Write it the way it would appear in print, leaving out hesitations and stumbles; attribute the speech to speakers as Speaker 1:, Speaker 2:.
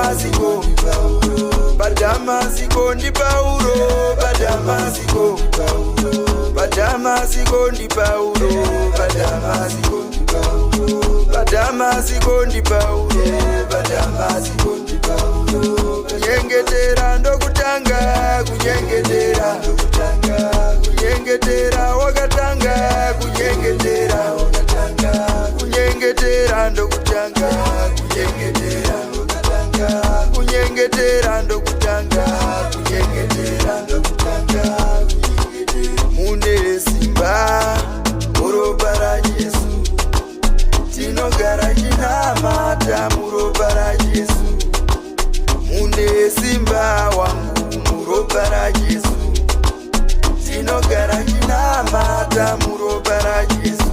Speaker 1: Damasiko, Damasiko ndi Paulo, Damasiko, Damasiko ndi Paulo, Damasiko, Damasiko ndi Paulo, Damasiko ndi Paulo. Kunyengetera ndokutanga, kunyengetera, kunyengetera wakatanga, kunyengetera, kunyengetera ndokutanga, kunyengetera, kunyengetera ndokutanga, kunyengetera ndokutanga. Mune simba muropa ra Yesu, tinogara chinamata muropa ra Yesu. Mune simba wangu muropa ra Yesu, tinogara chinamata muropa ra Yesu.